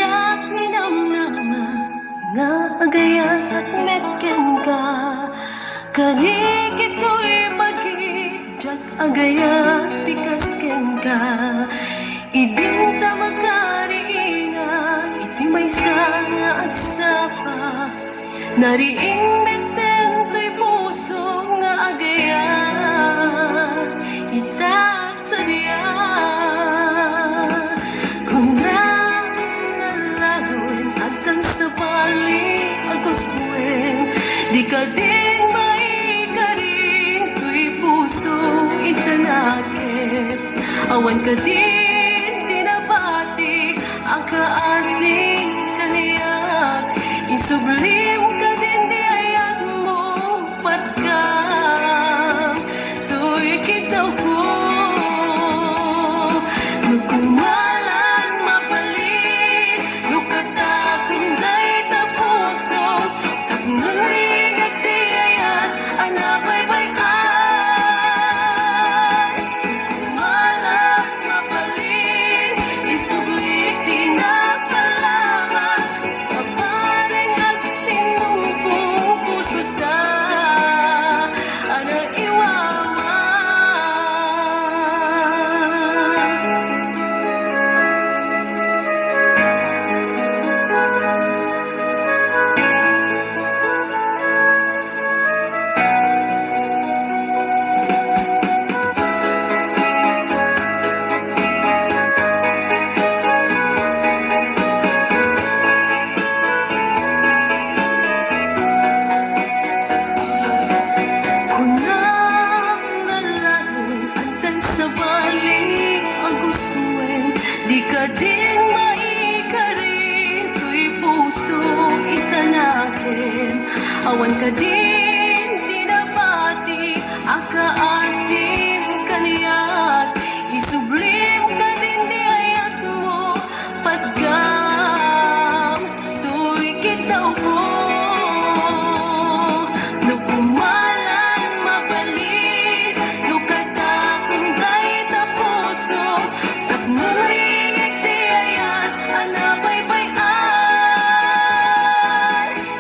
siyak ninamnama nga agayan at metken ka. Kaligit ko'y magijak agaya tikasken ka. Idinta makariina iti may sana at sapa. Nariing meten to'y puso nga agaya ita sadya. Kung nalaloy agkan sa bali agustuin, di ka din maikarin to'y puso itanakit. Awan ka din dinabati ang kaasing kaniyak. Isublim ka din di ayat mo patkam to'y kitaw ko. Nukumalan mapalit nukatakong day tapuso at nurigat di ayat anabay bayan. Nukumalan mapalit isublit tinapalaman kaparing at tinungkong puso ta ana iwaman. Kung nalaloy antan sa bali ang gustuin, di ka din maikarin to'y puso itanakin. Awan ka din dinabati ang kaasim kaniyat. Isublim ka din di ayat mo patgam to'y kitaw ko. Nukumalan mabalit nukatakong day tapuso at nurigat di ayat anabay bayan.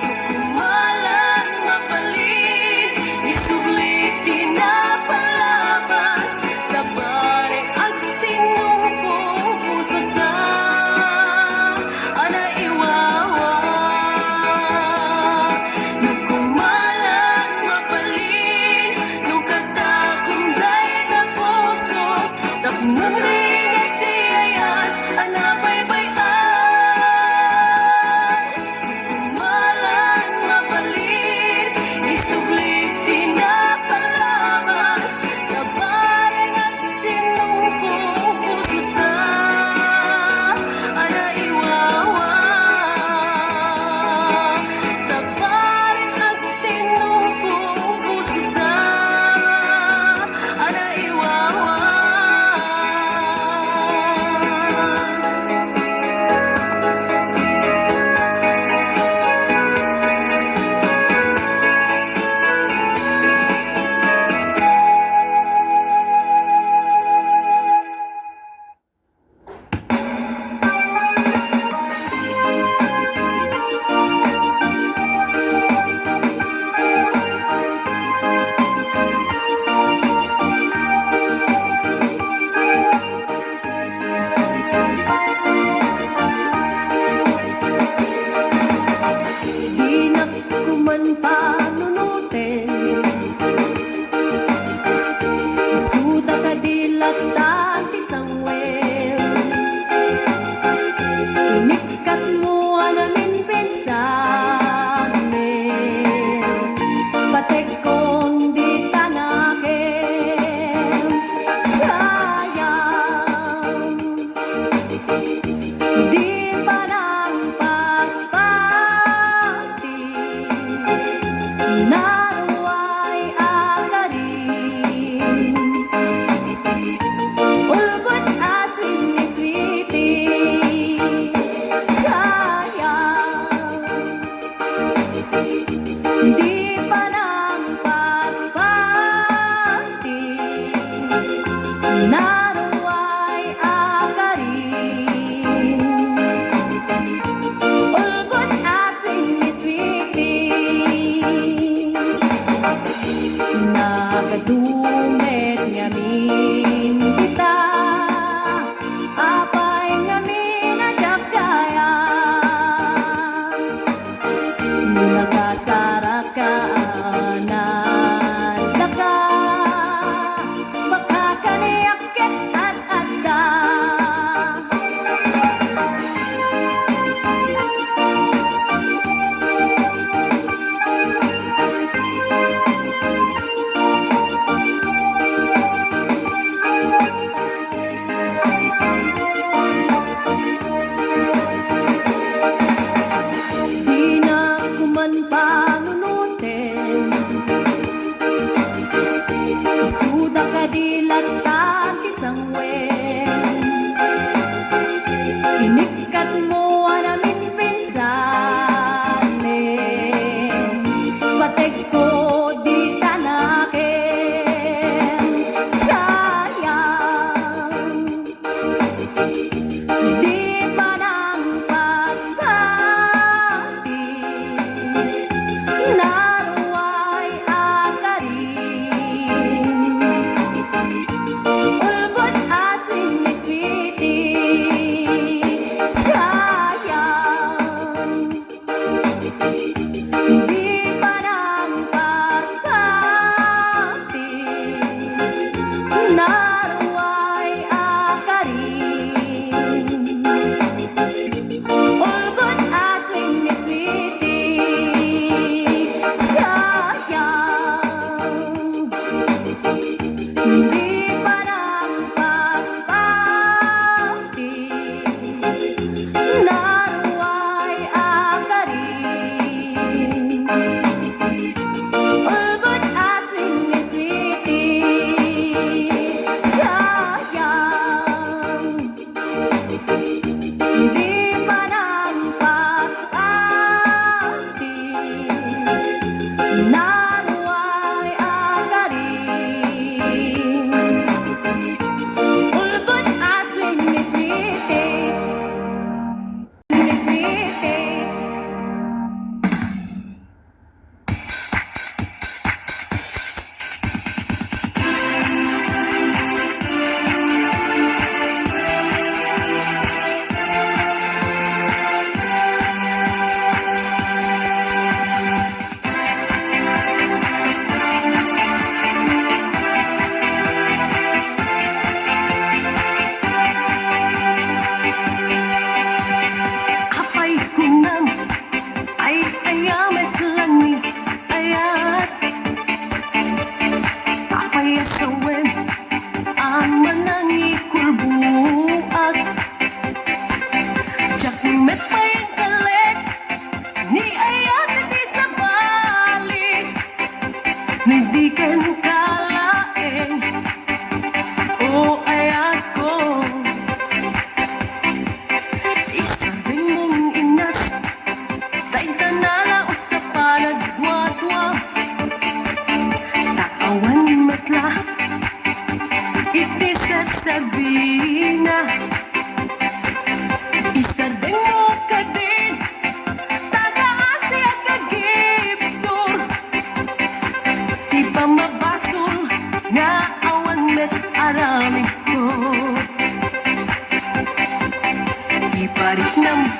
Nukumalan mabalit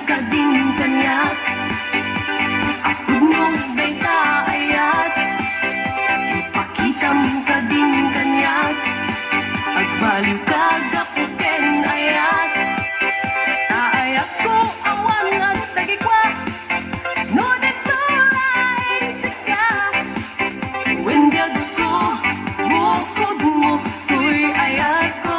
kading kanyak. Apod mo ba'y taayat? Ipakitam kading kanyak. Agbaliw kag ako ken ayat. Taayat ko awan at tagikwa. No dito lain sika. Wendyag ko, bukod mo, tuy ayat ko.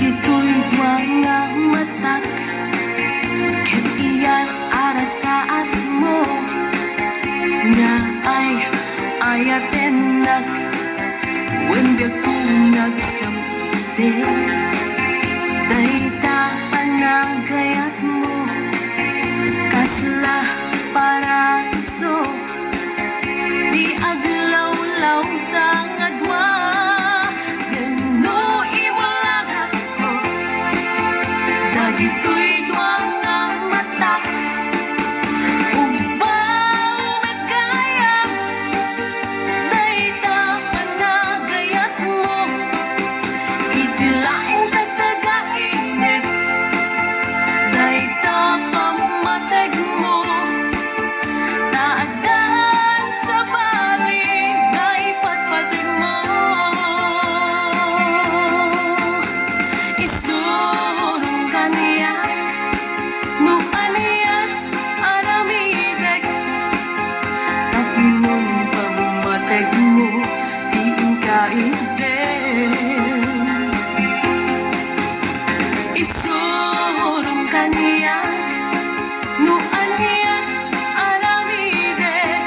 Dagito'y mga matak ket iyat ara sa asmo nga ay ayaten nag wanda kong nagsamite dayta panagayat mo kasla paraiso di aglaw-law tangadwa gano imulagat ko dagito'y duwang nga mata ubang nagkaya dayta panagayat mo itilaing tagtagainit dayta pamatag mo taadan sa bali naipatpatag mo isurong kaniya no aniyat aramideg tapnon pamatag mo diin kaibig isurong kaniya no aniyat aramideg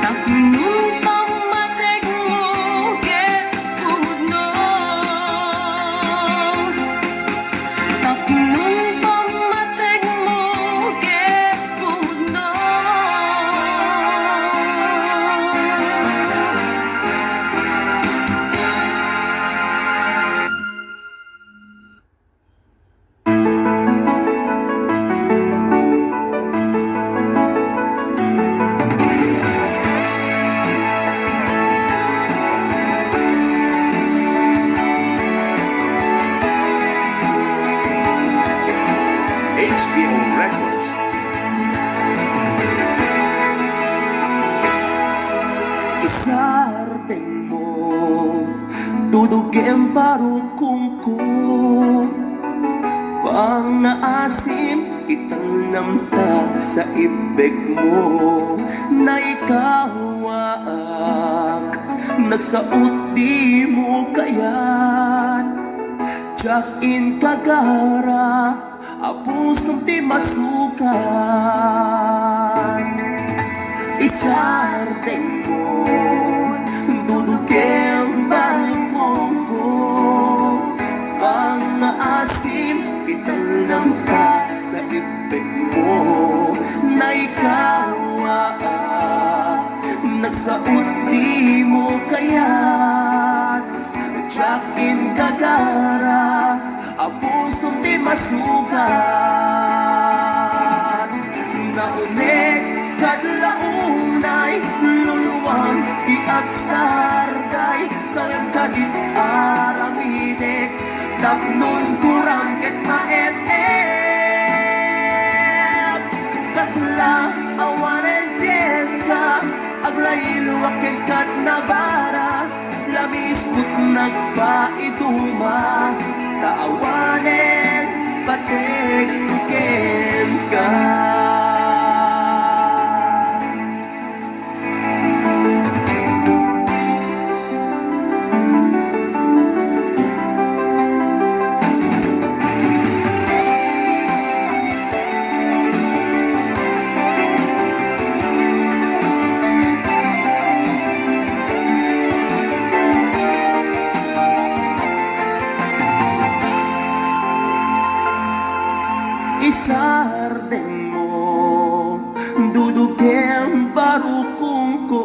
tapnon pamatag mo ket pudno tapnon pamatag mo ket pudno HBO Records. Isarteng mo dudugem parukong ko pang-naasim itangnamta sa ibig mo na ikawaak nagsaot di mo kayat jakin kagara apusong di masukan isarteng mo dudugem balukong ko pang-naasim itangnamta sa ibig mo na ikawaak nagsaot di mo kayat jakin kagara apusong di masukan naunig kadlaunay luluwang di agsarday sawem kadit aramidek tapnon kurang ket maet kasla awanen ka aglayluwak ket kat nabara lamis put nagpaiduma taawanen patek tuken ka isarteng mo dudugem barukong ko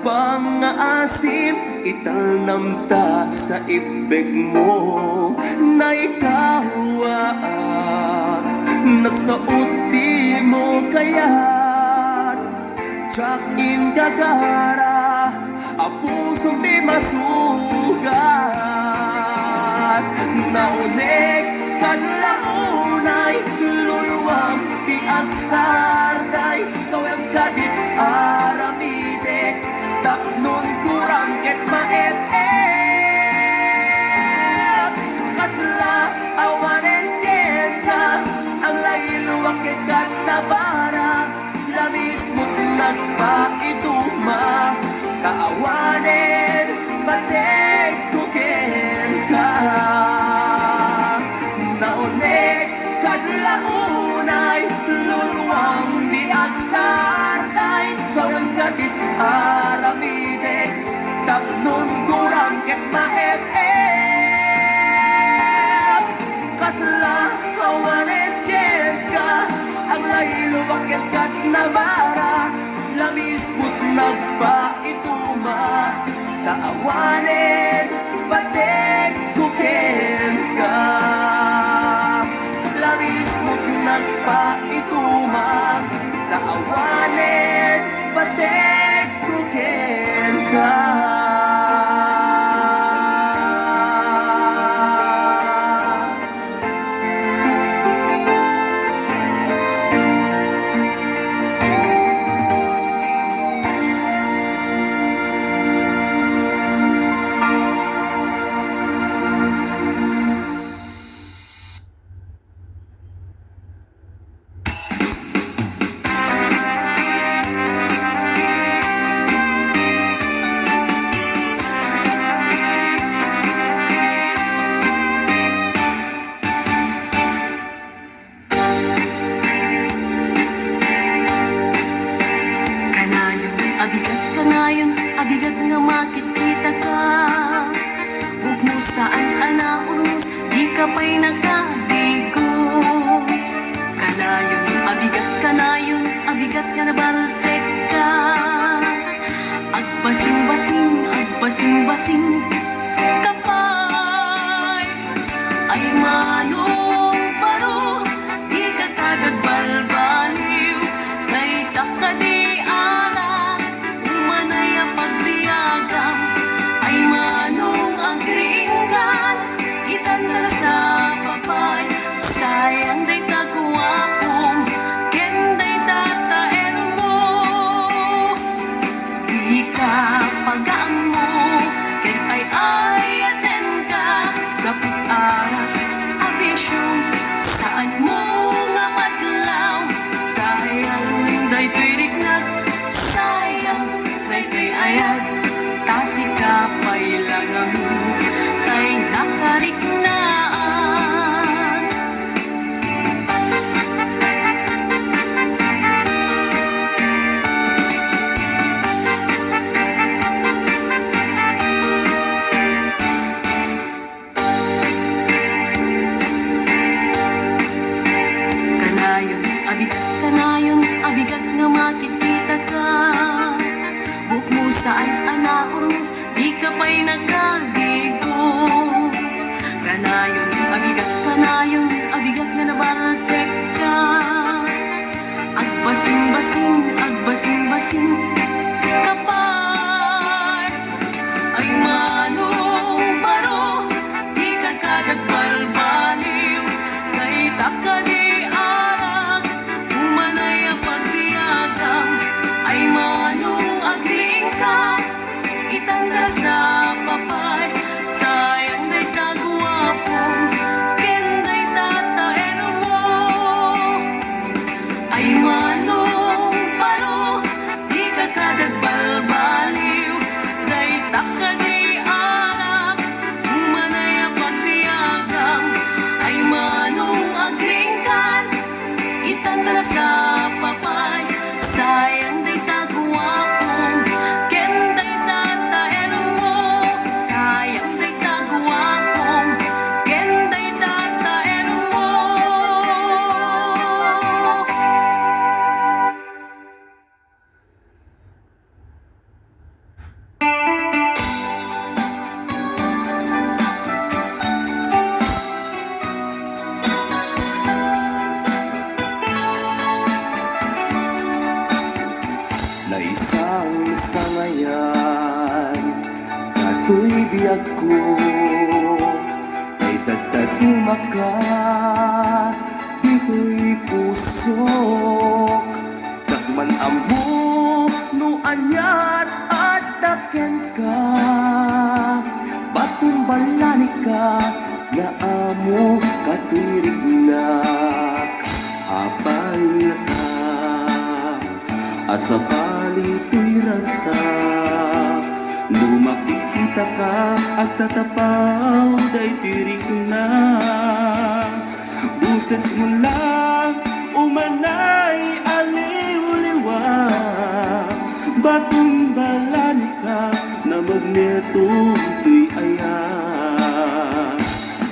pang-naasim itangnamta sa ibig mo na ikawaak nagsaot di mo kayat jakin gagara apusong di masugat naunig kadlaunay luluwang di agsarday sawem kadit aramide tapnon kurang ket maet kasla awanen ka ang layluwak ket kat nabara lamis mo't nagpaiduma kaawanen patek tuken saan anahos, di ka pa'y nagkadigos. Kanayon, abigat nga nabaltek ka. Agbasing-basing kapay. Ay manong paro, di ka kadagbalbaliw. Kay takadi ala, umanay ang pagtiyagam. Ay manong ang kringan, itanda sa papay. Sayang day taguwapong, kenday tataer mo. Di ka pagaan mo, ken ay aten ka. Kapit arat, abisyong, saan mo nga matlaw. Sayang day tuiriknag, sayang day tuy ayag. Tasi ka pa'y langamin, kay nakariknaan. Kanayon, abigat nga makikita ka. Buk mo saan anaos, di ka pa'y nagkadigos. Kanayon, abigat nga nabaltek ka. Agbasing-basing kapay. Ay manong paro, di ka kadagbalbaliw. Kay takadi arak, umanay ang pagtiyagam. Ay manong agriing ka, itanda sa papay. Sayang day taguwapong, kenday tataer mo. Ay manong paro, di ka kadagbalbaliw. Day takadi alak, umanay ang pagtiyagam. Ay manong agriing ka, itanda sa papay. Sayang day taguwapong, kenday tataer mo. Sayang day taguwapong, kenday tataer mo. Na isang sangayan, kato'y biyag ko. Ay dagdaguma ka, dito'y pusok. Dagman ambo, no anyat at daken ka. Batong balani ka, na amo kato'y rignak. Hapal ka, asa palitiran sa lumakikita ka at tatapaw day tirik na. Buses mo lang umanay aliw-liwa. Batong balani ka na magnetong tuy ayan.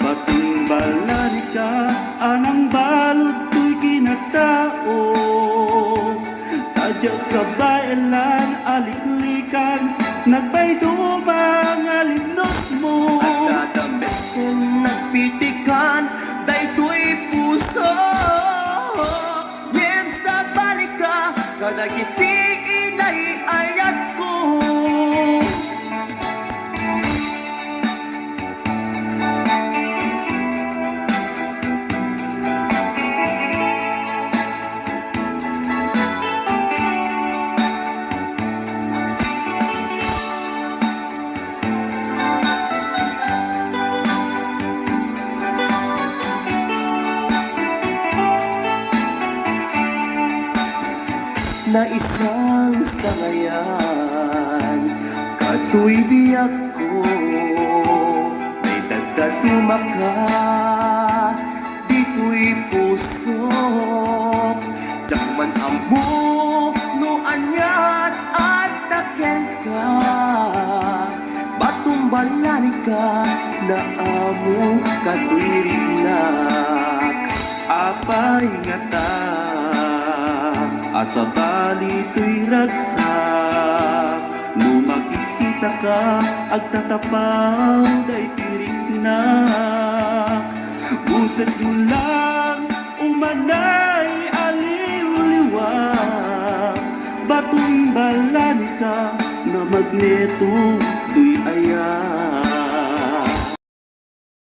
Batong balani ka anang balod tuy kinatao. Tadya kabaelan, aliklikan, nagbaydumang alimnos mo. At dadamesen, nagpitikan, dayto'y puso. Yem sa balika, kadagiti inay ayat ko. Na isang sangayan, kato'y biyag ko. May dagdaguma ka, dito'y pusok. Jakman ambo, no anyat at daken ka. Batong balani ka na amo katwirinak. Apay nga ta, asa bali to'y ragsak. No makikita ka, agtatapaw day tiriknak. Buses mo lang, umanay aliw-liwak. Batong balani ka, na magneto to'y ayak.